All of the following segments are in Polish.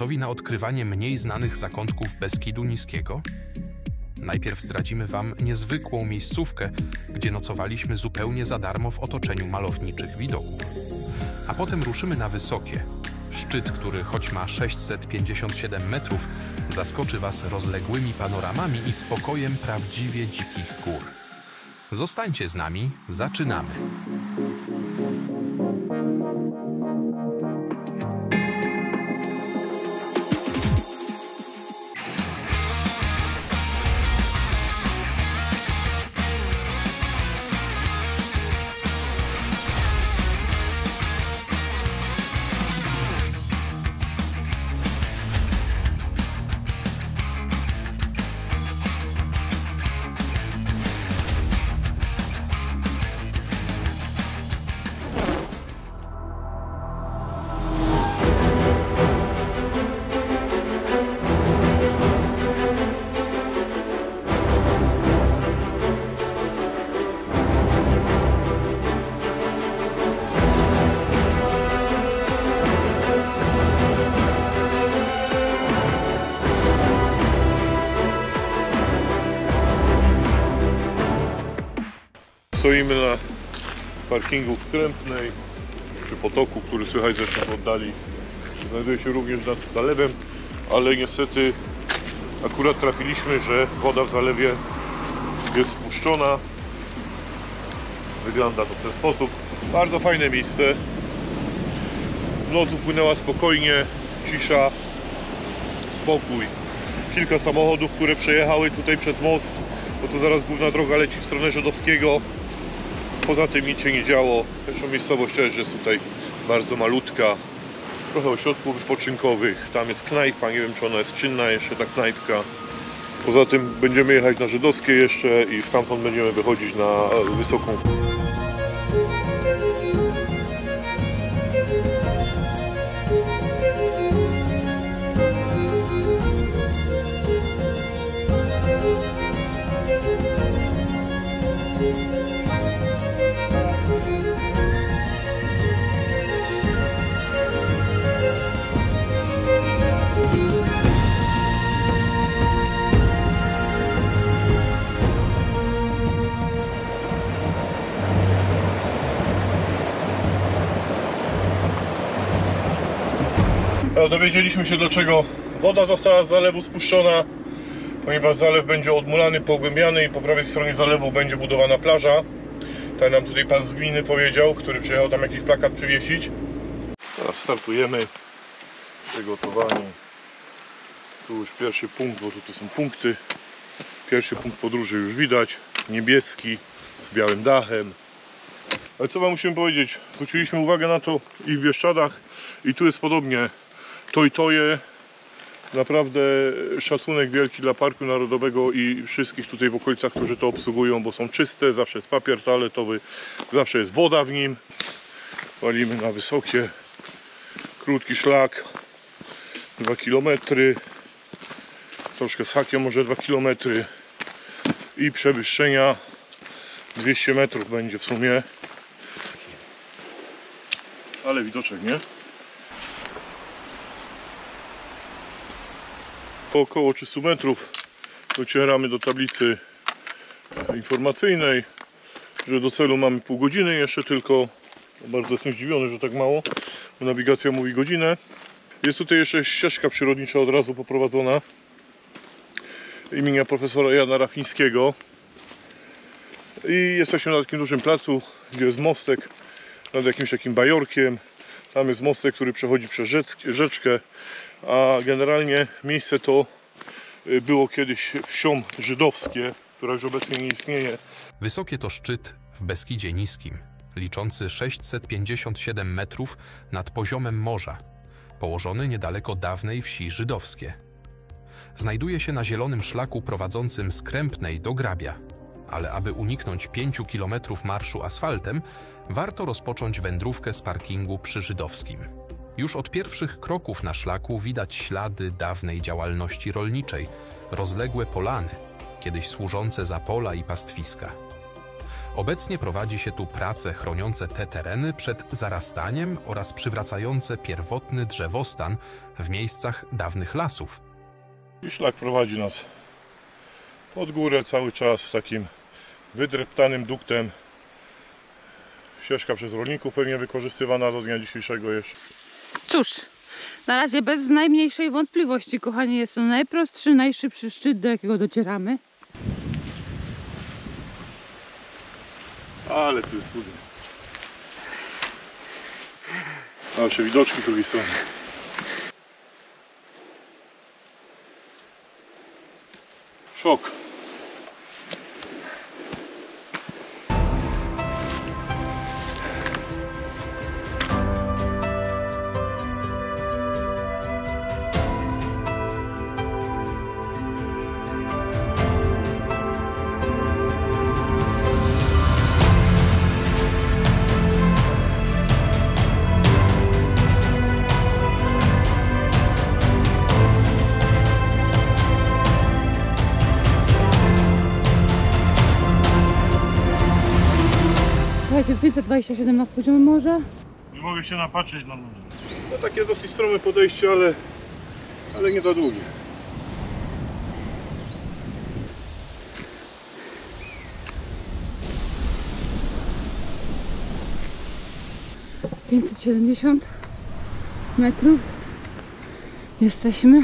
Gotowi na odkrywanie mniej znanych zakątków Beskidu Niskiego? Najpierw zdradzimy Wam niezwykłą miejscówkę, gdzie nocowaliśmy zupełnie za darmo w otoczeniu malowniczych widoków. A potem ruszymy na Wysokie. Szczyt, który choć ma 657 metrów, zaskoczy Was rozległymi panoramami i spokojem prawdziwie dzikich gór. Zostańcie z nami, zaczynamy! Stoimy na parkingu w Krępnej, przy potoku, który słychać zresztą w oddali. Znajduje się również nad zalewem, ale niestety akurat trafiliśmy, że woda w zalewie jest spuszczona. Wygląda to w ten sposób. Bardzo fajne miejsce. Noc upłynęła spokojnie, cisza, spokój. Kilka samochodów, które przejechały tutaj przez most, bo tu zaraz główna droga leci w stronę Żydowskiego. Poza tym nic się nie działo. Zresztą miejscowość też jest tutaj bardzo malutka. Trochę ośrodków wypoczynkowych. Tam jest knajpa, nie wiem czy ona jest czynna jeszcze, ta knajpka. Poza tym będziemy jechać na Żydowskie jeszcze i stamtąd będziemy wychodzić na Wysoką. Dowiedzieliśmy się, dlaczego woda została z zalewu spuszczona, ponieważ zalew będzie odmulany, pogłębiany i po prawej stronie zalewu będzie budowana plaża. Tak nam tutaj pan z gminy powiedział, który przyjechał tam jakiś plakat przywiesić. Teraz startujemy, przygotowani. Tu już pierwszy punkt, bo tu są punkty. Pierwszy punkt podróży już widać, niebieski, z białym dachem. Ale co wam musimy powiedzieć, zwróciliśmy uwagę na to i w Bieszczadach, i tu jest podobnie. Toje, naprawdę szacunek wielki dla Parku Narodowego i wszystkich tutaj w okolicach, którzy to obsługują, bo są czyste, zawsze jest papier toaletowy, zawsze jest woda w nim. Walimy na Wysokie, krótki szlak, 2 km, troszkę z hakiem, może 2 km i przewyższenia 200 metrów będzie w sumie, ale widoczek, nie? Po około 300 metrów docieramy do tablicy informacyjnej, że do celu mamy pół godziny jeszcze tylko. Bardzo jestem zdziwiony, że tak mało, bo nawigacja mówi godzinę. Jest tutaj jeszcze ścieżka przyrodnicza od razu poprowadzona imienia profesora Jana Rafińskiego. I jesteśmy na takim dużym placu, gdzie jest mostek nad jakimś takim bajorkiem. Tam jest mostek, który przechodzi przez rzeczkę. A generalnie miejsce to było kiedyś wsią żydowskie, która już obecnie nie istnieje. Wysokie to szczyt w Beskidzie Niskim, liczący 657 metrów nad poziomem morza, położony niedaleko dawnej wsi żydowskie. Znajduje się na zielonym szlaku prowadzącym z Krępnej do Grabia, ale aby uniknąć 5 km marszu asfaltem, warto rozpocząć wędrówkę z parkingu przy Żydowskim. Już od pierwszych kroków na szlaku widać ślady dawnej działalności rolniczej, rozległe polany, kiedyś służące za pola i pastwiska. Obecnie prowadzi się tu prace chroniące te tereny przed zarastaniem oraz przywracające pierwotny drzewostan w miejscach dawnych lasów. I szlak prowadzi nas pod górę cały czas takim wydreptanym duktem. Ścieżka przez rolników pewnie wykorzystywana do dnia dzisiejszego jeszcze. Cóż, na razie bez najmniejszej wątpliwości, kochani, jest to najprostszy, najszybszy szczyt, do jakiego docieramy. Ale tu jest cudnie. A jeszcze widoczki z drugiej strony. Szok. Słuchajcie, 527 nad poziomem morza. Nie mogę się napatrzeć na morze. No takie dosyć strome podejście, ale nie za długie. ...570 metrów. Jesteśmy.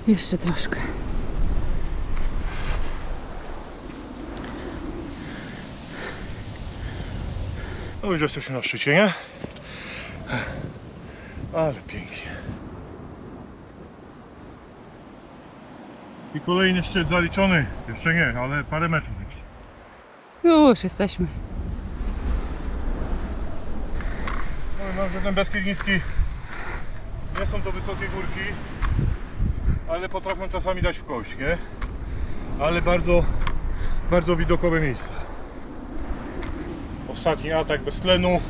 Jeszcze troszkę. No już jesteśmy na szczycie, nie? Ale pięknie. I kolejny szczyt zaliczony. Jeszcze nie, ale parę metrów. Już jesteśmy. Powiem wam, że ten Beskid Niski nie są to wysokie górki, ale potrafią czasami dać w kość, nie? Ale bardzo, bardzo widokowe miejsce. Ostatni atak bez tlenu.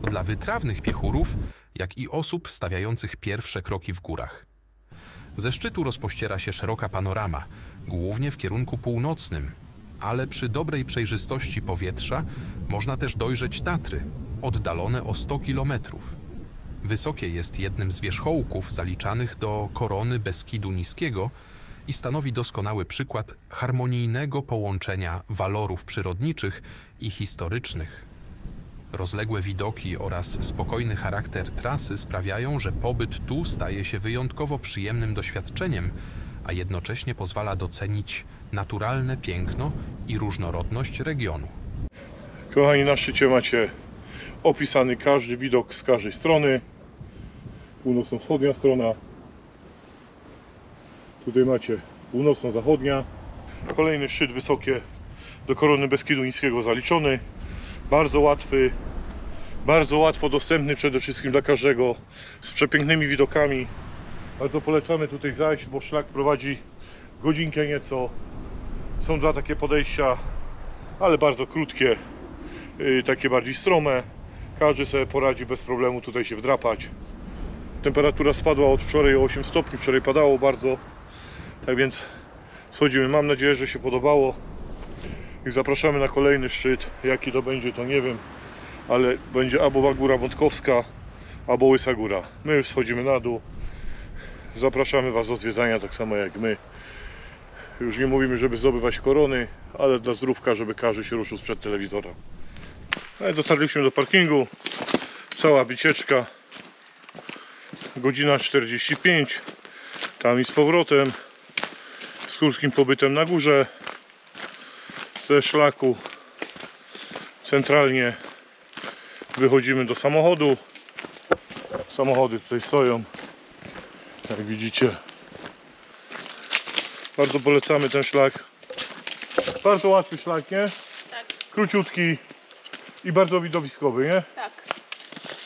Dla wytrawnych piechurów, jak i osób stawiających pierwsze kroki w górach. Ze szczytu rozpościera się szeroka panorama, głównie w kierunku północnym, ale przy dobrej przejrzystości powietrza można też dojrzeć Tatry, oddalone o 100 km. Wysokie jest jednym z wierzchołków zaliczanych do korony Beskidu Niskiego i stanowi doskonały przykład harmonijnego połączenia walorów przyrodniczych i historycznych. Rozległe widoki oraz spokojny charakter trasy sprawiają, że pobyt tu staje się wyjątkowo przyjemnym doświadczeniem, a jednocześnie pozwala docenić naturalne piękno i różnorodność regionu. Kochani, na szczycie macie opisany każdy widok z każdej strony. Północno-wschodnia strona. Tutaj macie północno-zachodnia. Kolejny szczyt wysokie do korony Beskidu Niskiego zaliczony. Bardzo łatwy, bardzo łatwo dostępny przede wszystkim dla każdego, z przepięknymi widokami. Bardzo polecamy tutaj zajść, bo szlak prowadzi godzinkę nieco. Są dwa takie podejścia, ale bardzo krótkie, takie bardziej strome. Każdy sobie poradzi bez problemu tutaj się wdrapać. Temperatura spadła od wczoraj o 8 stopni, wczoraj padało bardzo. Tak więc schodzimy, mam nadzieję, że się podobało. I zapraszamy na kolejny szczyt. Jaki to będzie, to nie wiem, ale będzie albo Góra Wątkowska, albo Łysa Góra. My już schodzimy na dół. Zapraszamy Was do zwiedzania, tak samo jak my. Już nie mówimy, żeby zdobywać korony, ale dla zdrówka, żeby każdy się ruszył sprzed telewizora. No i dotarliśmy do parkingu. Cała wycieczka. Godzina 45. Tam i z powrotem. Z krótkim pobytem na górze. Ze szlaku centralnie wychodzimy do samochodu. Samochody tutaj stoją, jak widzicie. Bardzo polecamy ten szlak. Bardzo łatwy szlak, nie? Tak. króciutki i bardzo widowiskowy, nie? Tak.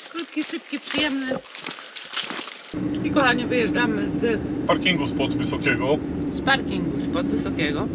Krótki, szybki, przyjemny. I kochani, wyjeżdżamy z Parkingu spod Wysokiego. parkingu spod Wysokiego.